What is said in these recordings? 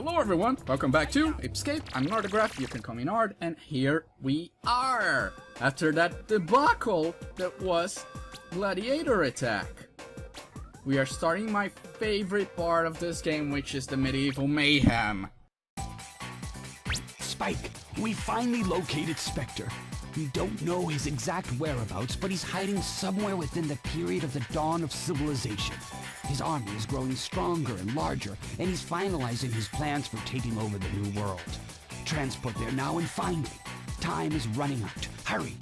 Hello everyone, welcome back to Apes. I'm Nordograph, you can call me Nord, and here we are! After that debacle that was Gladiator Attack. We are starting my favorite part of this game, which is the medieval mayhem. Spike, we finally located Spectre. We don't know his exact whereabouts, but he's hiding somewhere within the period of the dawn of civilization. His army is growing stronger and larger, and he's finalizing his plans for taking over the new world. Transport there now and find him. Time is running out. Hurry!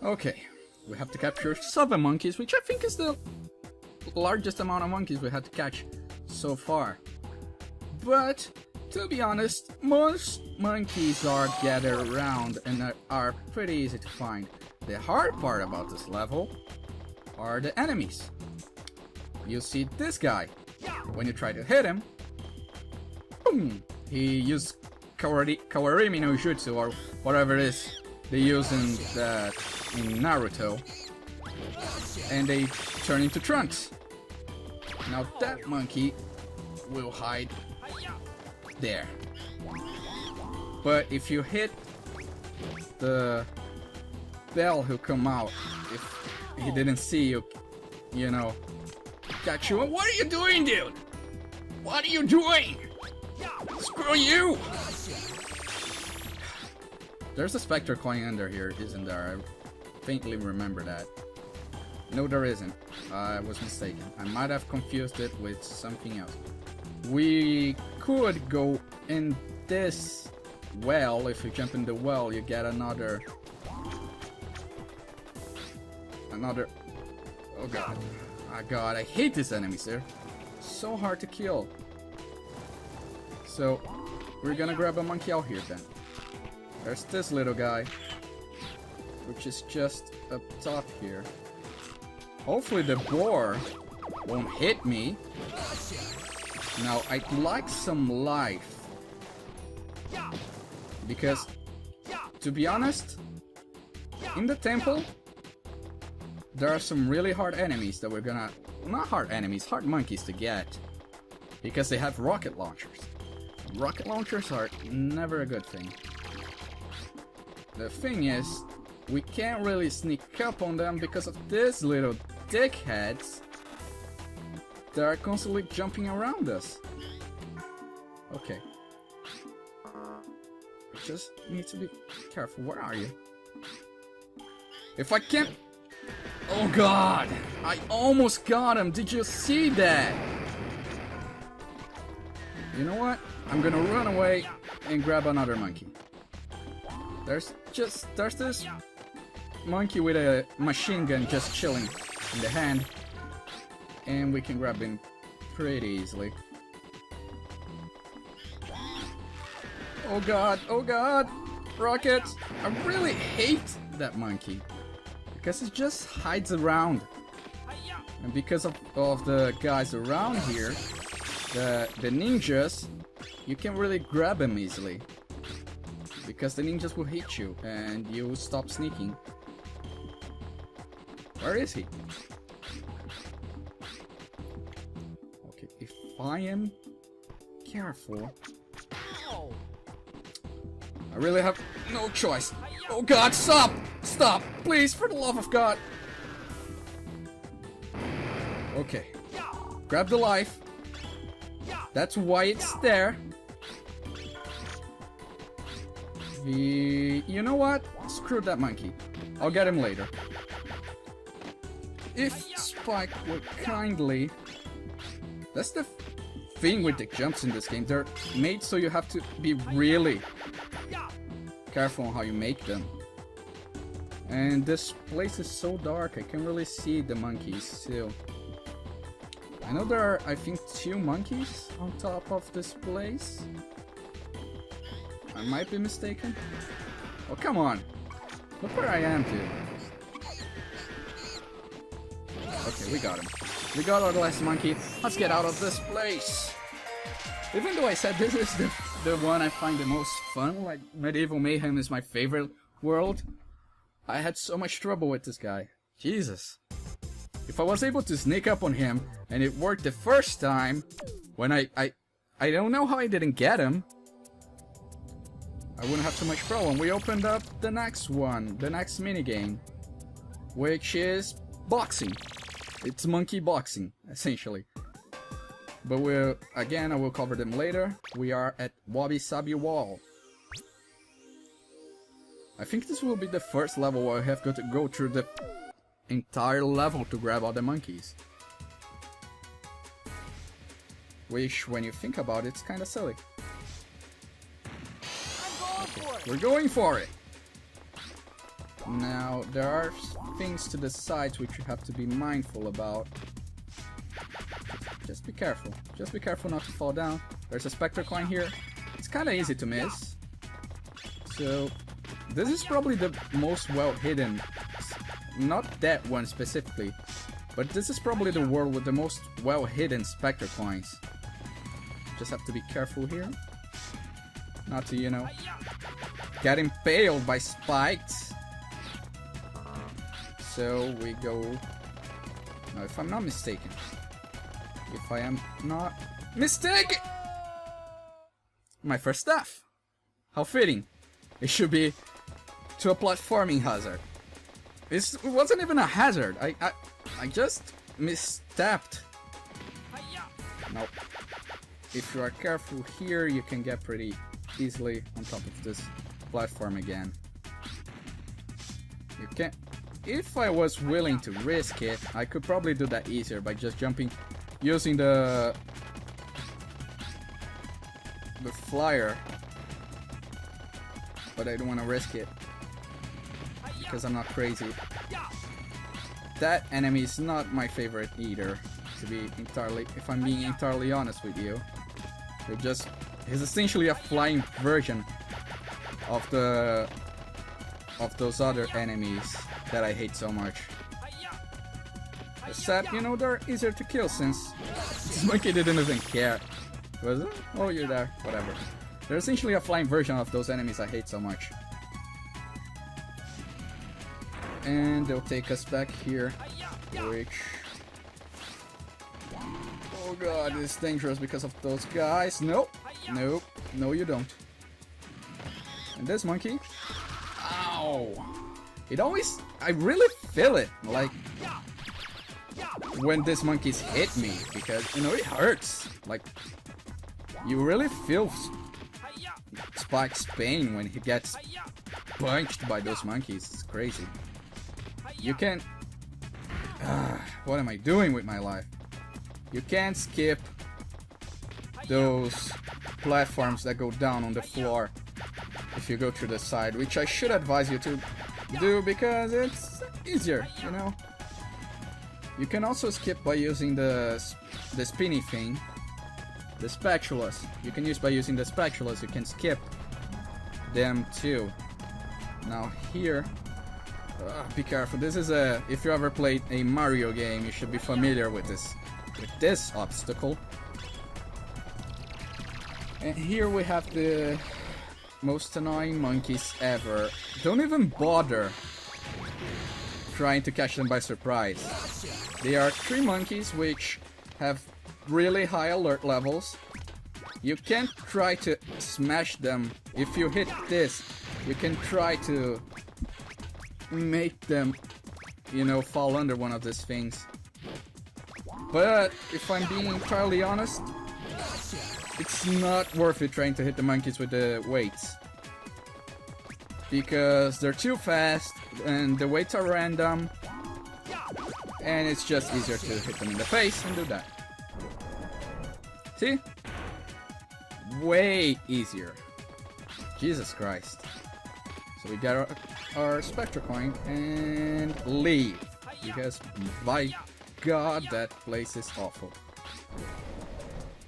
Okay, we have to capture 7 monkeys, which I think is the largest amount of monkeys we had to catch so far. But, to be honest, most monkeys are gathered around and are pretty easy to find. The hard part about this level are the enemies. You see this guy. When you try to hit him, boom! He used Kawarimi no Jutsu, or whatever it is they use in Naruto, and they turn into trunks. Now that monkey will hide there. But if you hit the bell who come out, if he didn't see you, you know, got you. What are you doing, dude? What are you doing? Screw you! There's a Spectre coin under here, isn't there? I faintly remember that. No, there isn't. I was mistaken. I might have confused it with something else. We could go in this well. If you jump in the well, you get another. Oh god. Oh god, I hate these enemies there. So hard to kill. So, we're gonna grab a monkey out here then. There's this little guy, which is just up top here. Hopefully the boar won't hit me. Now, I'd like some life. Because, to be honest, in the temple, there are some really hard enemies that we're gonna... Not hard enemies, hard monkeys to get. Because they have rocket launchers. Rocket launchers are never a good thing. The thing is, we can't really sneak up on them because of these little dickheads that are constantly jumping around us. Okay. Just need to be careful. Where are you? If I can't... Oh god! I almost got him! Did you see that? You know what? I'm gonna run away and grab another monkey. There's this monkey with a machine gun just chilling in the hand, and we can grab him pretty easily. Oh god, rockets! I really hate that monkey because it just hides around, and because of the guys around here, the ninjas, you can't really grab him easily. Because the ninjas will hit you and you will stop sneaking. Where is he? Okay, if I am careful, I really have no choice. Oh god, stop! Stop! Please, for the love of God! Okay. Grab the life. That's why it's there. You know what? Screw that monkey. I'll get him later. If Spike would kindly... That's the thing with the jumps in this game. They're made so you have to be really careful on how you make them. And this place is so dark, I can't really see the monkeys still. I know there are, I think, 2 monkeys on top of this place. I might be mistaken. Oh, come on. Look where I am, dude. Okay, we got him. We got our last monkey. Let's get out of this place. Even though I said this is the one I find the most fun, like Medieval Mayhem is my favorite world, I had so much trouble with this guy. Jesus. If I was able to sneak up on him and it worked the first time, when I don't know how I didn't get him, I wouldn't have too much problem. We opened up the next one, the next minigame, which is boxing. It's monkey boxing, essentially. But I will cover them later. We are at Wabi Sabi wall. I think this will be the first level where I have got to go through the entire level to grab all the monkeys. Which, when you think about it, it's kinda silly. We're going for it! Now, there are things to the sides which you have to be mindful about. Just be careful. Just be careful not to fall down. There's a Spectre coin here. It's kinda easy to miss. So, this is probably the most well hidden. Not that one specifically, but this is probably the world with the most well hidden Spectre coins. Just have to be careful here. Not to, you know, get impaled by spikes. So we go... Now, if I'm not mistaken. If I am not mistaken! My first staff. How fitting. It should be to a platforming hazard. It wasn't even a hazard. I just misstepped. Nope. If you are careful here, you can get pretty easily on top of this platform again. You can. If I was willing to risk it, I could probably do that easier by just jumping, using the flyer. But I don't want to risk it because I'm not crazy. That enemy is not my favorite either, to be entirely, if I'm being entirely honest with you. He's essentially a flying version of those other enemies that I hate so much. Except, you know, they're easier to kill since this monkey didn't even care. Was it? Oh, you're there. Whatever. They're essentially a flying version of those enemies I hate so much. And they'll take us back here, which... Oh god, it's dangerous because of those guys. Nope. Nope. No, you don't. And this monkey... Ow! It always... I really feel it, like... when these monkeys hit me, because, you know, it hurts. Like, you really feel Spike's pain when he gets punched by those monkeys. It's crazy. You can't... what am I doing with my life? You can't skip those platforms that go down on the floor if you go through the side, which I should advise you to do because it's easier, you know? You can also skip by using the spinny thing, the spatulas. You can use by using the spatulas, you can skip them too. Now here, be careful. This is a, if you ever played a Mario game, you should be familiar with this obstacle. And here we have the most annoying monkeys ever. Don't even bother trying to catch them by surprise. They are 3 monkeys which have really high alert levels. You can't try to smash them. If you hit this, you can try to make them, you know, fall under one of these things. But if I'm being entirely honest, it's not worth it trying to hit the monkeys with the weights. Because they're too fast and the weights are random. And it's just easier to hit them in the face and do that. See? Way easier. Jesus Christ. So we got our Spectre coin and leave. Because by God, that place is awful.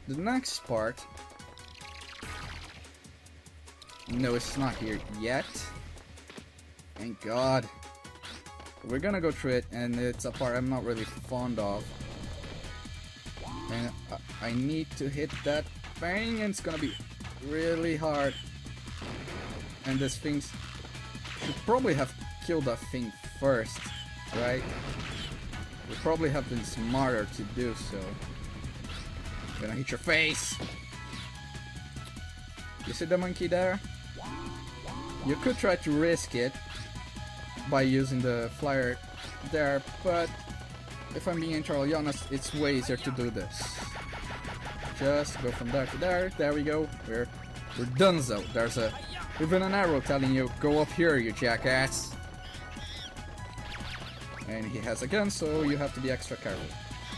The next part... No, it's not here yet. Thank God. We're gonna go through it, and it's a part I'm not really fond of. And I need to hit that thing, and it's gonna be really hard. And this thing should probably have killed that thing first, right? We probably have been smarter to do so. Gonna hit your face! You see the monkey there? You could try to risk it by using the flyer there, but if I'm being entirely honest, it's way easier to do this. Just go from there to there. There we go. We're donezo. There's even an arrow telling you, go up here, you jackass. And he has a gun, so you have to be extra careful.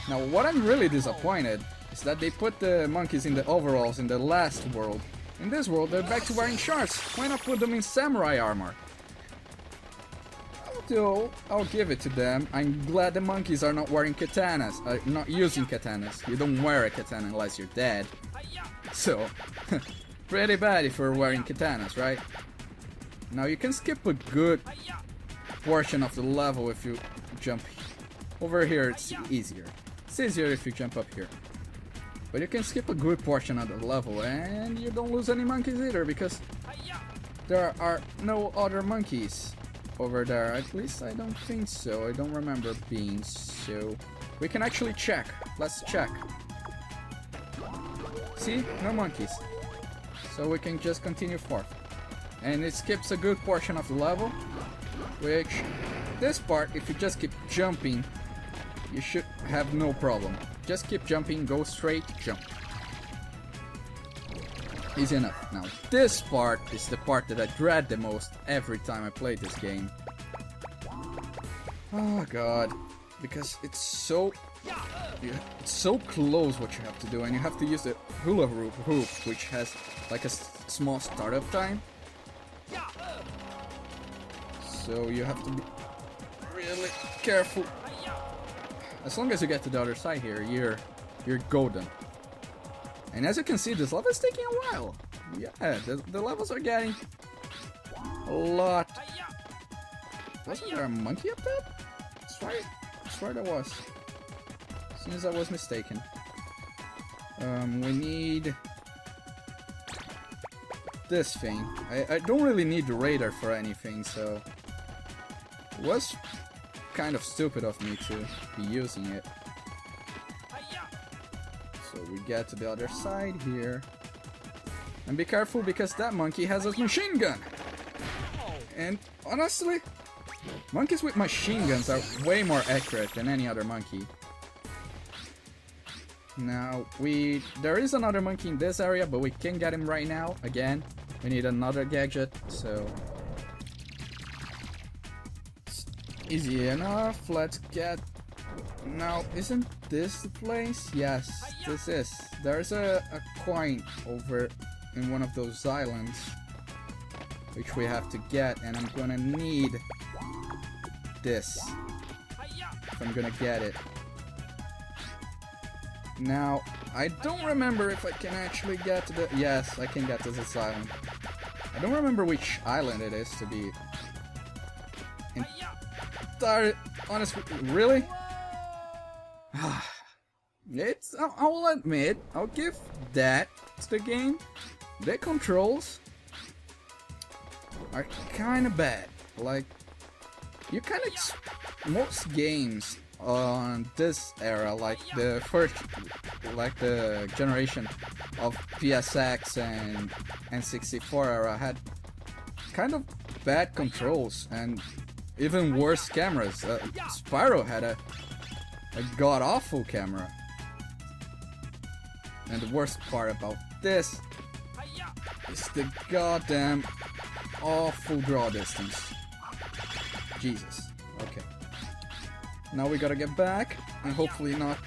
Now, what I'm really disappointed is that they put the monkeys in the overalls in the last world. In this world, they're back to wearing shorts. Why not put them in samurai armor? Although, I'll give it to them. I'm glad the monkeys are not wearing katanas. Not using katanas. You don't wear a katana unless you're dead. So, pretty bad if you're wearing katanas, right? Now, you can skip a good portion of the level if you jump over here. It's easier. It's easier if you jump up here. But you can skip a good portion of the level and you don't lose any monkeys either because there are no other monkeys over there. At least I don't think so. I don't remember being so. We can actually check. Let's check. See? No monkeys. So we can just continue forth. And it skips a good portion of the level, which this part, if you just keep jumping, you should have no problem. Just keep jumping, go straight, jump. Easy enough. Now this part is the part that I dread the most every time I play this game. Oh god, because it's so close what you have to do, and you have to use the hula hoop, which has like a small startup time. So you have to be really careful. As long as you get to the other side here, you're golden. And as you can see, this level is taking a while. Yeah, the levels are getting a lot. Wasn't there a monkey up there? I swear there was. As soon as I was mistaken. We need this thing. I don't really need the radar for anything, so it was kind of stupid of me to be using it. So we get to the other side here. And be careful because that monkey has a machine gun. And honestly, monkeys with machine guns are way more accurate than any other monkey. Now, there is another monkey in this area, but we can't get him right now. Again, we need another gadget, so easy enough. Let's get... Now, isn't this the place? Yes, this is. There's a coin over in one of those islands, which we have to get, and I'm gonna need this if I'm gonna get it. Now, I don't remember if I can actually get to the... Yes, I can get to this island. I don't remember which island it is, to be honest with you. Really? I'll admit, I'll give that to the game. The controls are kind of bad. Like, you can most games on this era, like the generation of PSX and N64 era, had kind of bad controls and even worse cameras. Spyro had a god-awful camera. And the worst part about this is the goddamn awful draw distance. Jesus. Okay. Now we gotta get back and hopefully not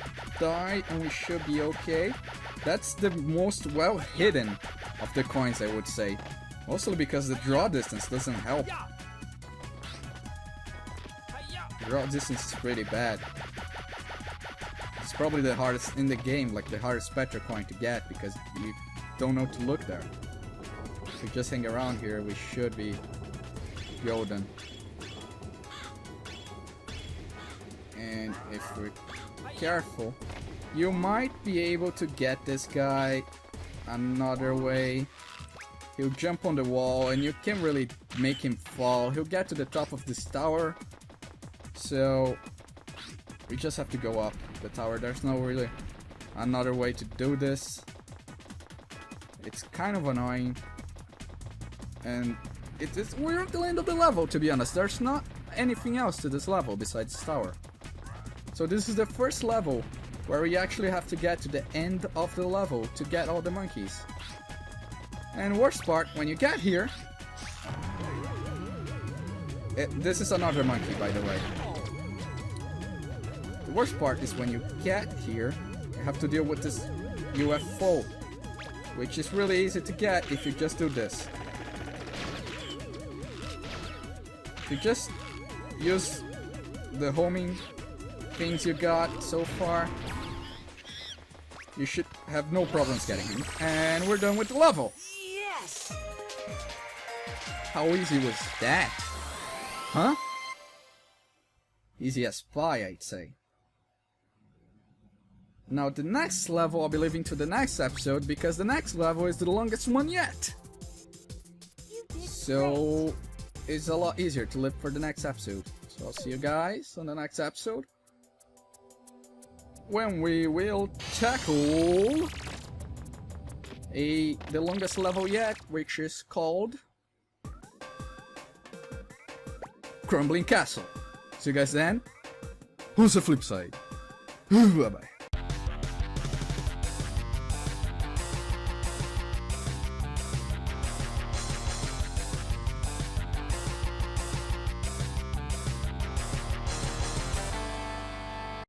die, and we should be okay. That's the most well hidden of the coins, I would say. Mostly because the draw distance doesn't help. The draw distance is pretty bad. It's probably the hardest in the game, like the hardest Spectre coin to get, because you don't know to look there. If we just hang around here, we should be golden. And if we're careful, you might be able to get this guy another way. He'll jump on the wall and you can't really make him fall. He'll get to the top of this tower. So we just have to go up the tower. There's no really another way to do this. It's kind of annoying. And we're at the end of the level, to be honest. There's not anything else to this level besides this tower. So this is the first level where we actually have to get to the end of the level to get all the monkeys. And worst part, when you get here... this is another monkey, by the way. The worst part is when you get here, you have to deal with this UFO, which is really easy to get if you just do this. If you just use the homing things you got so far, you should have no problems getting him. And we're done with the level. Yes! How easy was that? Huh? Easy as pie, I'd say. Now the next level I'll be leaving to the next episode, because the next level is the longest one yet. So it's a lot easier to live for the next episode. So I'll see you guys on the next episode, when we will tackle the longest level yet, which is called Crumbling Castle. See you guys then. On the flip side. Bye bye.